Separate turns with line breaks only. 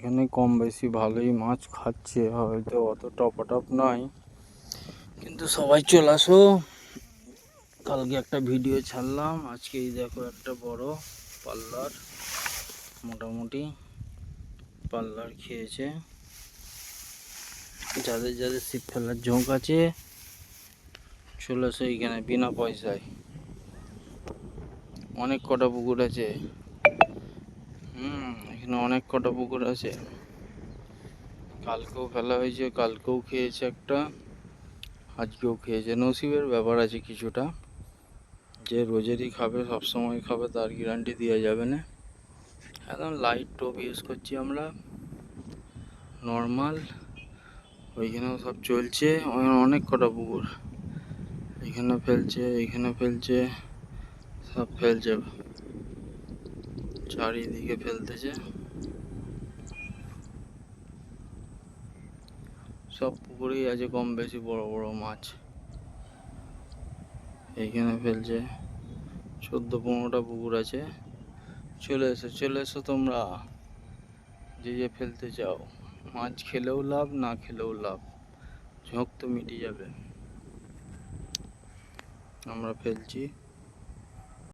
এখানে কম বেশি ভালোই মাছ খাচ্ছে, হয়তো অত টপ নয়, কিন্তু সবাই চলে আসো। কালকে একটা ভিডিও ছাড়লাম, আজকেই দেখো একটা বড় পাল্লার, মোটামুটি পাল্লার খেয়েছে। যাদের যাদের ছিপ ফেলার ঝোঁক আছে চলে আসো এইখানে বিনা পয়সায়। অনেক কটা পুকুর আছে, এখানে অনেক কটা পুকুর আছে। কালকেও ফেলা হয়েছে, কালকেও খেয়েছে একটা, আজকেও খেয়েছে। নসিবের ব্যাপার আছে কিছুটা, যে রোজেরই খাবে সবসময় খাবে তার গ্যারান্টি দেওয়া যাবে না। একদম লাইট টোপ ইউজ করছি আমরা, নর্মাল। ওইখানেও সব চলছে, অনেক কটা পুকুর, এখানে ফেলছে, এখানে ফেলছে, সব ফেলছে, চারিদিকে ফেলতেছে। সব পুকুরেই আছে কম বেশি বড় বড় মাছ। এইখানে ফেলছে, 14-15টা পুকুর আছে। চলে এসো তোমরা, যে যে ফেলতে চাও। মাছ খেলেও লাভ, না খেলেও লাভ, ঝোঁক তো মিটে যাবে। আমরা ফেলছি।